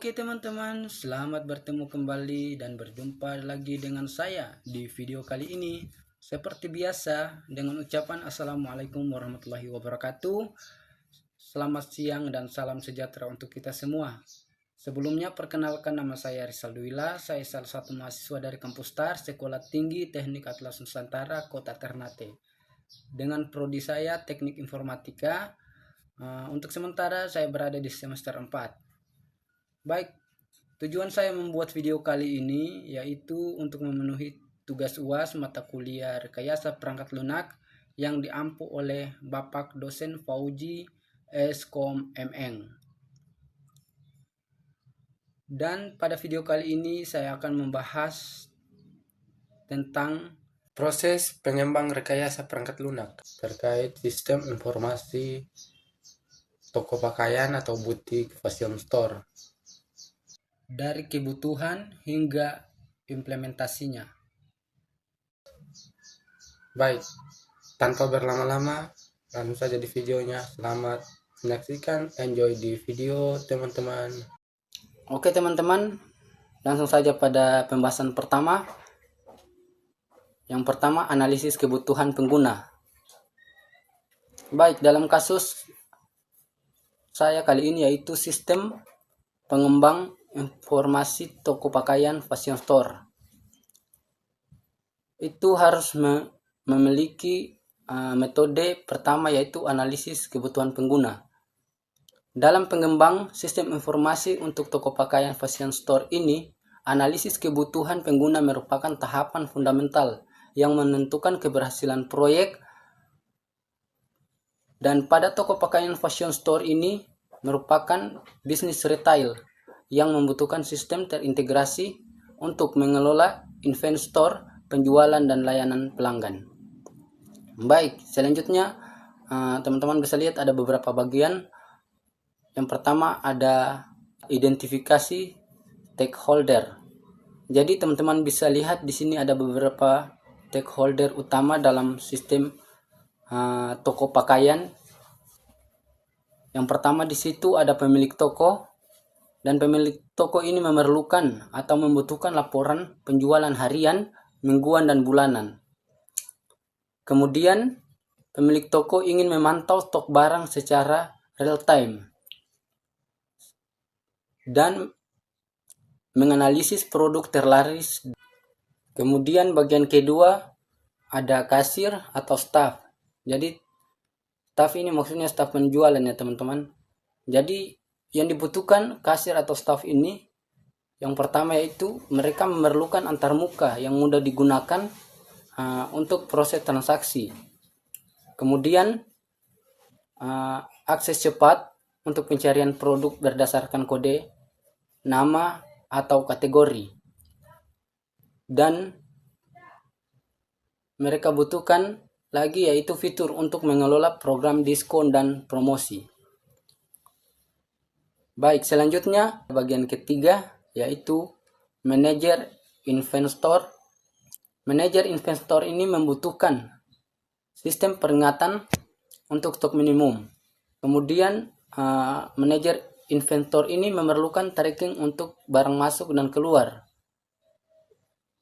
Oke teman-teman, selamat bertemu kembali dan berjumpa lagi dengan saya di video kali ini. Seperti biasa dengan ucapan Assalamualaikum warahmatullahi wabarakatuh. Selamat siang dan salam sejahtera untuk kita semua. Sebelumnya perkenalkan, nama saya Rizal Duwila. Saya salah satu mahasiswa dari Kampus TAR, Sekolah Tinggi Teknik Atlas Nusantara, Kota Ternate. Dengan prodi saya Teknik Informatika. Untuk sementara saya berada di semester 4. Baik, tujuan saya membuat video kali ini yaitu untuk memenuhi tugas UAS mata kuliah Rekayasa Perangkat Lunak yang diampu oleh Bapak dosen Fauji Eskom MN. Dan pada video kali ini saya akan membahas tentang proses pengembang rekayasa perangkat lunak terkait sistem informasi toko pakaian atau butik fashion store. Dari kebutuhan hingga implementasinya. Baik, tanpa berlama-lama, langsung saja di videonya. Selamat menyaksikan, enjoy di video teman-teman. Oke teman-teman, langsung saja pada pembahasan pertama. Yang pertama, analisis kebutuhan pengguna. Baik, dalam kasus saya kali ini yaitu sistem pengembang informasi toko pakaian fashion store. Itu harus memiliki metode pertama yaitu analisis kebutuhan pengguna. Dalam pengembang sistem informasi untuk toko pakaian fashion store ini, analisis kebutuhan pengguna merupakan tahapan fundamental yang menentukan keberhasilan proyek. Dan pada toko pakaian fashion store ini merupakan bisnis retail yang membutuhkan sistem terintegrasi untuk mengelola inventor, penjualan, dan layanan pelanggan. Baik, selanjutnya teman-teman bisa lihat ada beberapa bagian. Yang pertama ada identifikasi stakeholder. Jadi teman-teman bisa lihat di sini ada beberapa stakeholder utama dalam sistem toko pakaian. Yang pertama di situ ada pemilik toko, dan pemilik toko ini memerlukan atau membutuhkan laporan penjualan harian, mingguan, dan bulanan. Kemudian pemilik toko ingin memantau stok barang secara real time dan menganalisis produk terlaris. Kemudian bagian kedua ada kasir atau staff. Jadi staff ini maksudnya staff penjualan ya teman-teman. Jadi yang dibutuhkan kasir atau staff ini yang pertama yaitu mereka memerlukan antarmuka yang mudah digunakan untuk proses transaksi. Kemudian akses cepat untuk pencarian produk berdasarkan kode, nama, atau kategori. Dan mereka butuhkan lagi yaitu fitur untuk mengelola program diskon dan promosi. Baik, selanjutnya bagian ketiga yaitu manajer inventor. Manajer inventor ini membutuhkan sistem peringatan untuk stok minimum. Kemudian manajer inventor ini memerlukan tracking untuk barang masuk dan keluar.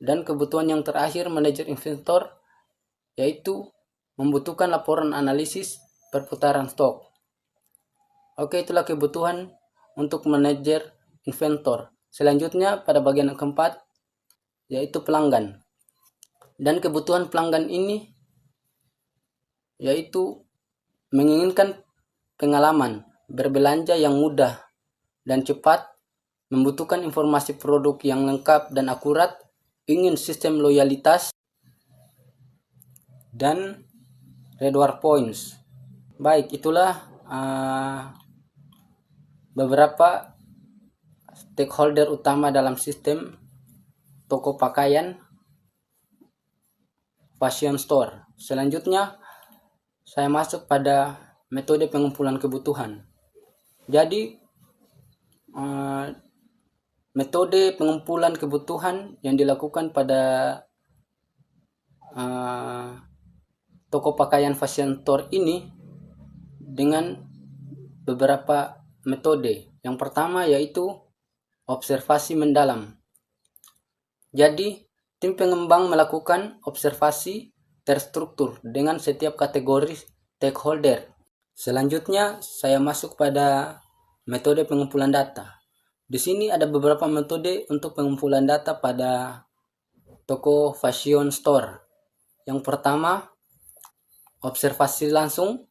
Dan kebutuhan yang terakhir manajer inventor yaitu membutuhkan laporan analisis perputaran stok. Oke, itulah kebutuhan untuk manajer inventor. Selanjutnya pada bagian keempat yaitu pelanggan. Dan kebutuhan pelanggan ini yaitu menginginkan pengalaman berbelanja yang mudah dan cepat, membutuhkan informasi produk yang lengkap dan akurat, ingin sistem loyalitas dan reward points. Baik, itulah beberapa stakeholder utama dalam sistem toko pakaian fashion store. Selanjutnya saya masuk pada metode pengumpulan kebutuhan. Jadi metode pengumpulan kebutuhan yang dilakukan pada toko pakaian fashion store ini dengan beberapa metode. Yang pertama yaitu observasi mendalam. Jadi, tim pengembang melakukan observasi terstruktur dengan setiap kategori stakeholder. Selanjutnya, saya masuk pada metode pengumpulan data. Di sini ada beberapa metode untuk pengumpulan data pada toko fashion store. Yang pertama, observasi langsung.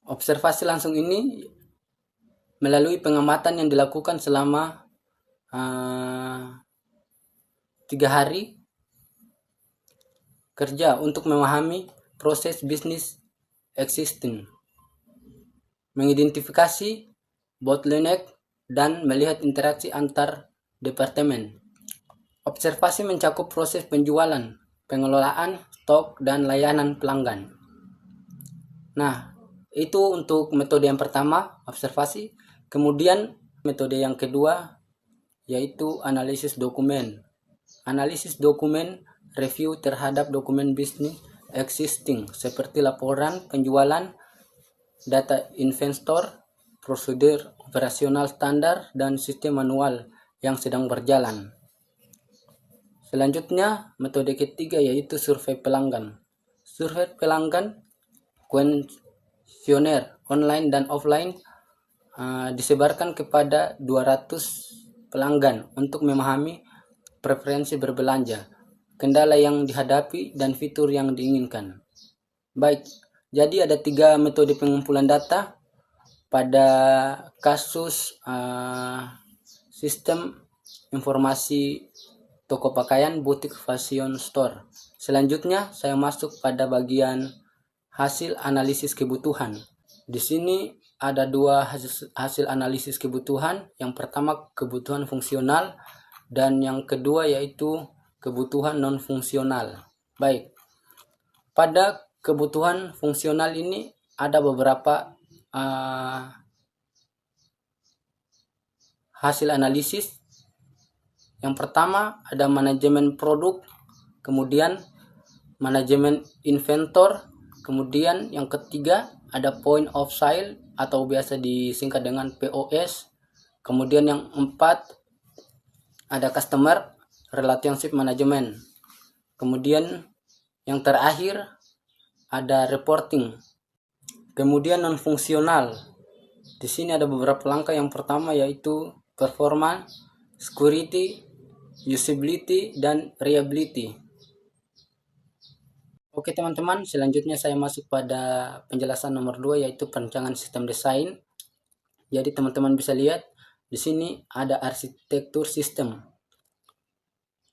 Observasi langsung ini melalui pengamatan yang dilakukan selama 3 hari kerja untuk memahami proses bisnis existing, mengidentifikasi bottleneck, dan melihat interaksi antar departemen. Observasi mencakup proses penjualan, pengelolaan, stok, dan layanan pelanggan. Nah, itu untuk metode yang pertama, observasi. Kemudian metode yang kedua yaitu analisis dokumen. Analisis dokumen review terhadap dokumen bisnis existing seperti laporan penjualan, data investor, prosedur operasional standar, dan sistem manual yang sedang berjalan. Selanjutnya, metode ketiga yaitu survei pelanggan. Survei pelanggan kuesioner online dan offline disebarkan kepada 200 pelanggan untuk memahami preferensi berbelanja, kendala yang dihadapi, dan fitur yang diinginkan. Baik, jadi ada 3 metode pengumpulan data pada kasus sistem informasi toko pakaian butik fashion store. Selanjutnya saya masuk pada bagian hasil analisis kebutuhan. Di sini ada 2 hasil analisis kebutuhan. Yang pertama kebutuhan fungsional dan yang kedua yaitu kebutuhan non fungsional. Baik. Pada kebutuhan fungsional ini ada beberapa hasil analisis. Yang pertama ada manajemen produk, kemudian manajemen inventor, kemudian yang ketiga ada point of sale atau biasa disingkat dengan POS, kemudian yang 4 ada customer relationship management, kemudian yang terakhir ada reporting. Kemudian non fungsional. Di sini ada beberapa langkah. Yang pertama yaitu performance, security, usability, dan reliability. Oke teman-teman, selanjutnya saya masuk pada penjelasan nomor 2 yaitu perancangan sistem desain. Jadi teman-teman bisa lihat di sini ada arsitektur sistem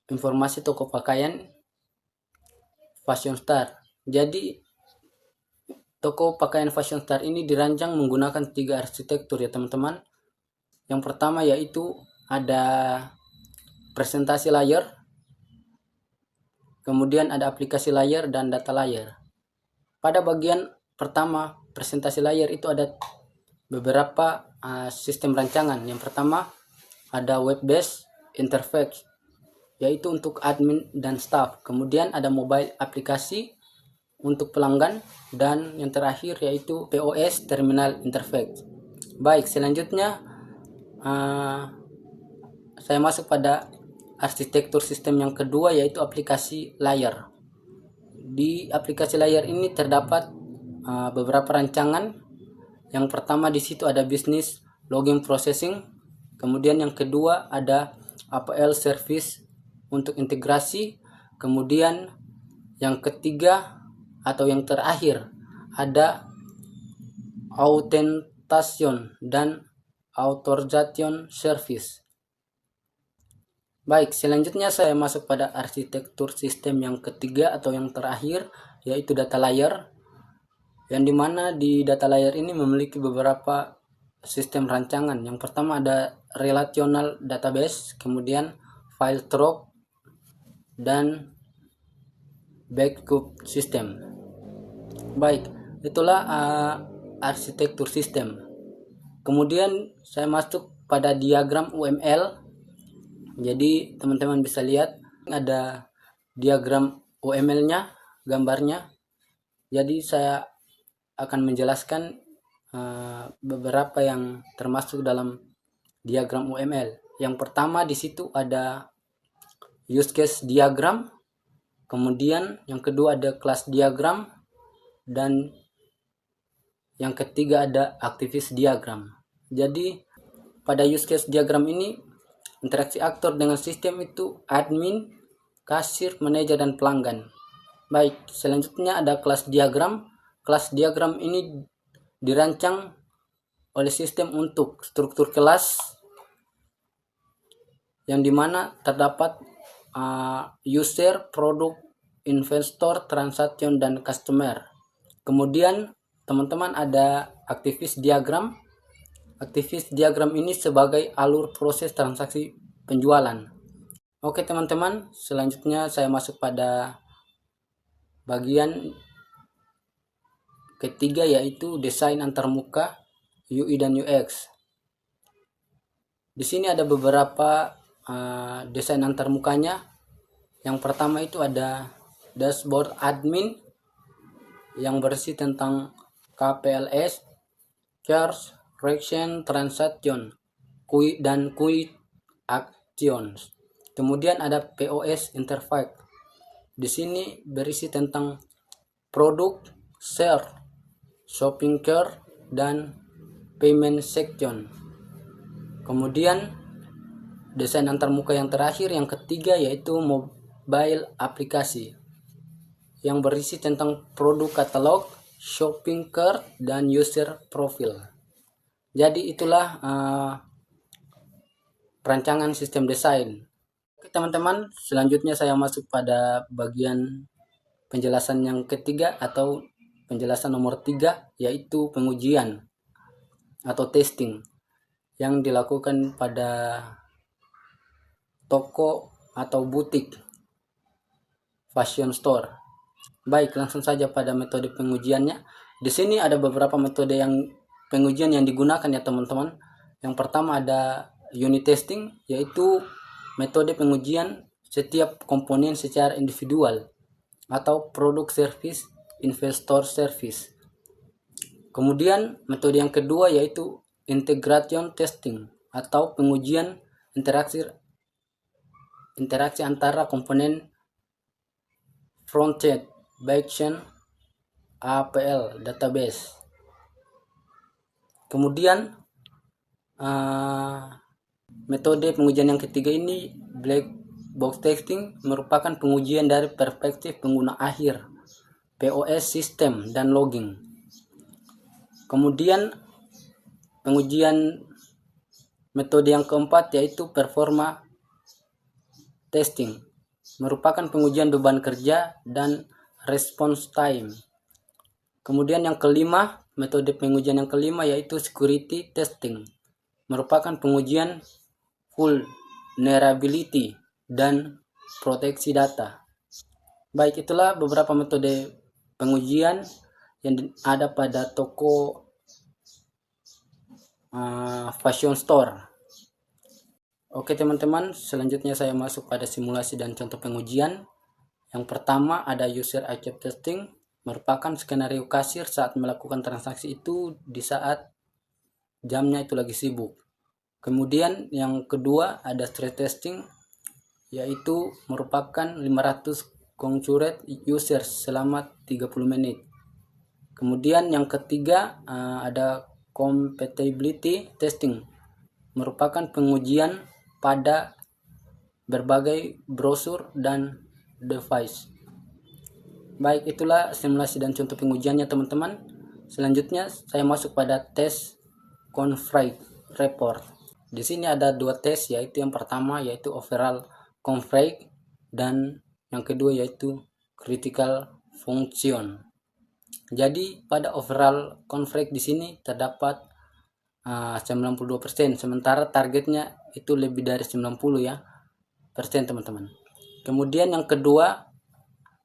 informasi toko pakaian Fashion Star. Jadi toko pakaian Fashion Star ini dirancang menggunakan 3 arsitektur ya teman-teman. Yang pertama yaitu ada presentasi layer, kemudian ada aplikasi layer dan data layer. Pada bagian pertama presentasi layer itu ada beberapa sistem rancangan. Yang pertama ada web based interface yaitu untuk admin dan staff. Kemudian ada mobile aplikasi untuk pelanggan dan yang terakhir yaitu POS terminal interface. Baik, selanjutnya saya masuk pada arsitektur sistem yang kedua yaitu aplikasi layer. Di aplikasi layer ini terdapat beberapa rancangan. Yang pertama di situ ada business login processing, kemudian yang kedua ada APL service untuk integrasi, kemudian yang ketiga atau yang terakhir ada authentication dan authorization service. Baik, selanjutnya saya masuk pada arsitektur sistem yang ketiga atau yang terakhir yaitu data layer, yang dimana di data layer ini memiliki beberapa sistem rancangan. Yang pertama ada relational database, kemudian file trove, dan backup system. Baik, itulah arsitektur sistem. Kemudian saya masuk pada diagram UML. Jadi teman-teman bisa lihat ada diagram UML-nya, gambarnya. Jadi saya akan menjelaskan beberapa yang termasuk dalam diagram UML. Yang pertama di situ ada use case diagram, kemudian yang kedua ada class diagram, dan yang ketiga ada activist diagram. Jadi pada use case diagram ini interaksi aktor dengan sistem itu admin, kasir, manajer, dan pelanggan. Baik, selanjutnya ada kelas diagram. Kelas diagram ini dirancang oleh sistem untuk struktur kelas yang dimana terdapat user, produk, investor, transaction, dan customer. Kemudian teman-teman ada aktivis diagram. Aktivis diagram ini sebagai alur proses transaksi penjualan. Oke teman-teman, selanjutnya saya masuk pada bagian ketiga, yaitu desain antarmuka, UI dan UX. Di sini ada beberapa desain antarmukanya. Yang pertama itu ada dashboard admin yang berisi tentang KPLS, charge, reaction, transaction, dan quick actions. Kemudian ada POS interface. Di sini berisi tentang produk, share, shopping cart, dan payment section. Kemudian desain antarmuka yang terakhir, yang ketiga, yaitu mobile aplikasi yang berisi tentang produk katalog, shopping cart, dan user profile. Jadi itulah perancangan sistem desain. Oke teman-teman, selanjutnya saya masuk pada bagian penjelasan yang ketiga atau penjelasan nomor 3, yaitu pengujian atau testing yang dilakukan pada toko atau butik fashion store. Baik, langsung saja pada metode pengujiannya. Di sini ada beberapa metode pengujian yang digunakan ya teman-teman. Yang pertama ada unit testing, yaitu metode pengujian setiap komponen secara individual atau produk service, investor service. Kemudian metode yang kedua yaitu integration testing atau pengujian interaksi antara komponen front-end, back-end, APL, database. Kemudian metode pengujian yang ketiga ini black box testing, merupakan pengujian dari perspektif pengguna akhir, POS sistem dan logging. Kemudian pengujian metode yang keempat yaitu performa testing, merupakan pengujian beban kerja dan response time. Kemudian yang kelima, metode pengujian yang kelima yaitu security testing, merupakan pengujian vulnerability dan proteksi data. Baik, itulah beberapa metode pengujian yang ada pada toko fashion store. Oke teman-teman, selanjutnya saya masuk pada simulasi dan contoh pengujian. Yang pertama ada user accept testing, merupakan skenario kasir saat melakukan transaksi itu di saat jamnya itu lagi sibuk. Kemudian yang kedua ada stress testing, yaitu merupakan 500 concurrent user selama 30 menit. Kemudian yang ketiga ada compatibility testing, merupakan pengujian pada berbagai browser dan device. Baik, itulah simulasi dan contoh pengujiannya teman-teman. Selanjutnya saya masuk pada tes config report. Di sini ada dua tes, yaitu yang pertama yaitu overall config dan yang kedua yaitu critical function. Jadi pada overall config di sini terdapat 92%, sementara targetnya itu lebih dari 90 ya persen teman-teman. Kemudian yang kedua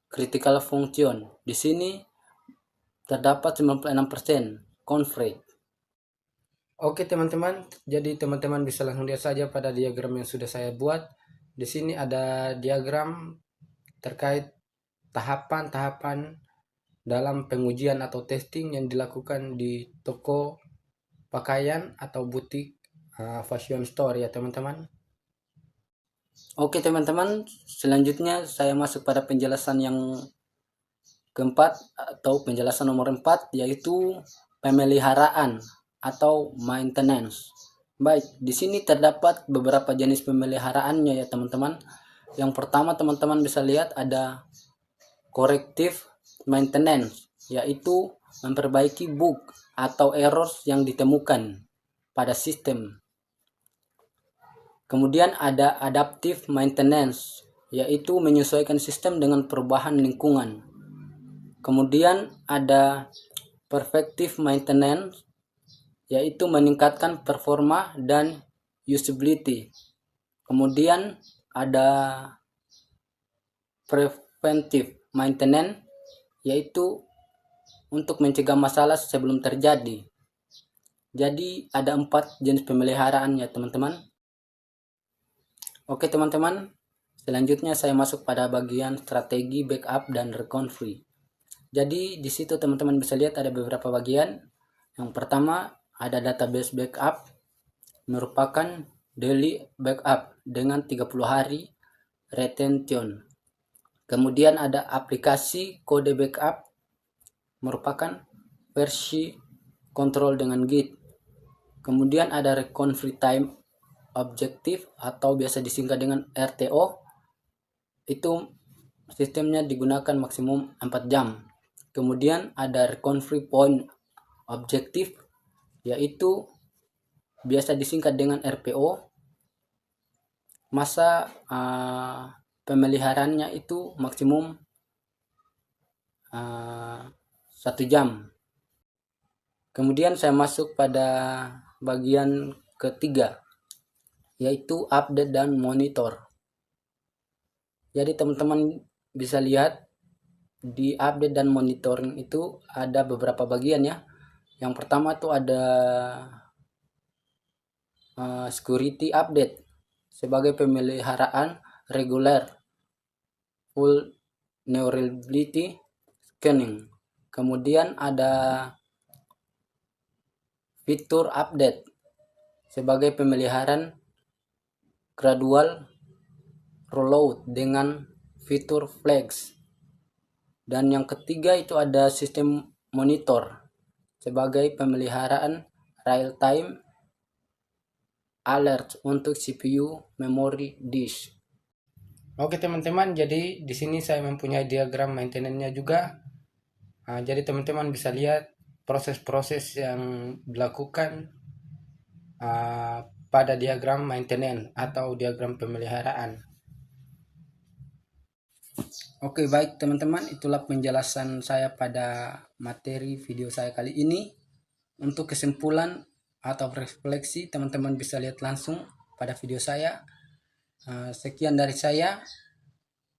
critical function, di sini terdapat 96% config. Oke teman-teman, jadi teman-teman bisa langsung lihat saja pada diagram yang sudah saya buat. Di sini ada diagram terkait tahapan-tahapan dalam pengujian atau testing yang dilakukan di toko pakaian atau butik Fashion Store ya teman-teman. Oke teman-teman, selanjutnya saya masuk pada penjelasan yang keempat atau penjelasan nomor 4, yaitu pemeliharaan atau maintenance. Baik, di sini terdapat beberapa jenis pemeliharaannya ya teman-teman. Yang pertama teman-teman bisa lihat ada corrective maintenance, yaitu memperbaiki bug atau errors yang ditemukan pada sistem. Kemudian ada adaptive maintenance, yaitu menyesuaikan sistem dengan perubahan lingkungan. Kemudian ada perfective maintenance, yaitu meningkatkan performa dan usability. Kemudian ada preventive maintenance, yaitu untuk mencegah masalah sebelum terjadi. Jadi ada 4 jenis pemeliharaan ya teman-teman. Oke teman-teman, selanjutnya saya masuk pada bagian strategi backup dan recovery. Jadi di situ teman-teman bisa lihat ada beberapa bagian. Yang pertama ada database backup, merupakan daily backup dengan 30 hari retention. Kemudian ada aplikasi kode backup, merupakan versi kontrol dengan Git. Kemudian ada recovery time objective atau biasa disingkat dengan RTO. Itu sistemnya digunakan maksimum 4 jam. Kemudian ada recovery point objective, yaitu biasa disingkat dengan RPO. Masa pemeliharaannya itu maksimum 1 jam. Kemudian saya masuk pada bagian ketiga, yaitu update dan monitor. Jadi teman-teman bisa lihat di update dan monitoring itu ada beberapa bagian ya. Yang pertama tuh ada security update sebagai pemeliharaan reguler, vulnerability scanning. Kemudian ada fitur update sebagai pemeliharaan gradual rollout dengan fitur flags. Dan yang ketiga itu ada sistem monitor sebagai pemeliharaan real time alert untuk CPU memory disk. Oke teman-teman, jadi di sini saya mempunyai diagram maintenance-nya juga. Jadi teman-teman bisa lihat proses-proses yang dilakukan pada diagram maintenance atau diagram pemeliharaan. Oke baik teman-teman, itulah penjelasan saya pada materi video saya kali ini. Untuk kesimpulan atau refleksi teman-teman bisa lihat langsung pada video saya. Sekian dari saya.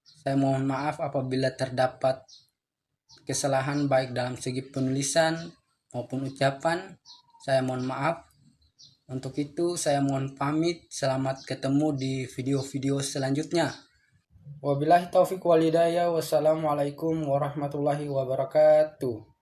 Saya mohon maaf apabila terdapat kesalahan baik dalam segi penulisan maupun ucapan. Saya mohon maaf. Untuk itu saya mohon pamit. Selamat ketemu di video-video selanjutnya. Wabillahi taufiq walhidayah. Wassalamualaikum warahmatullahi wabarakatuh.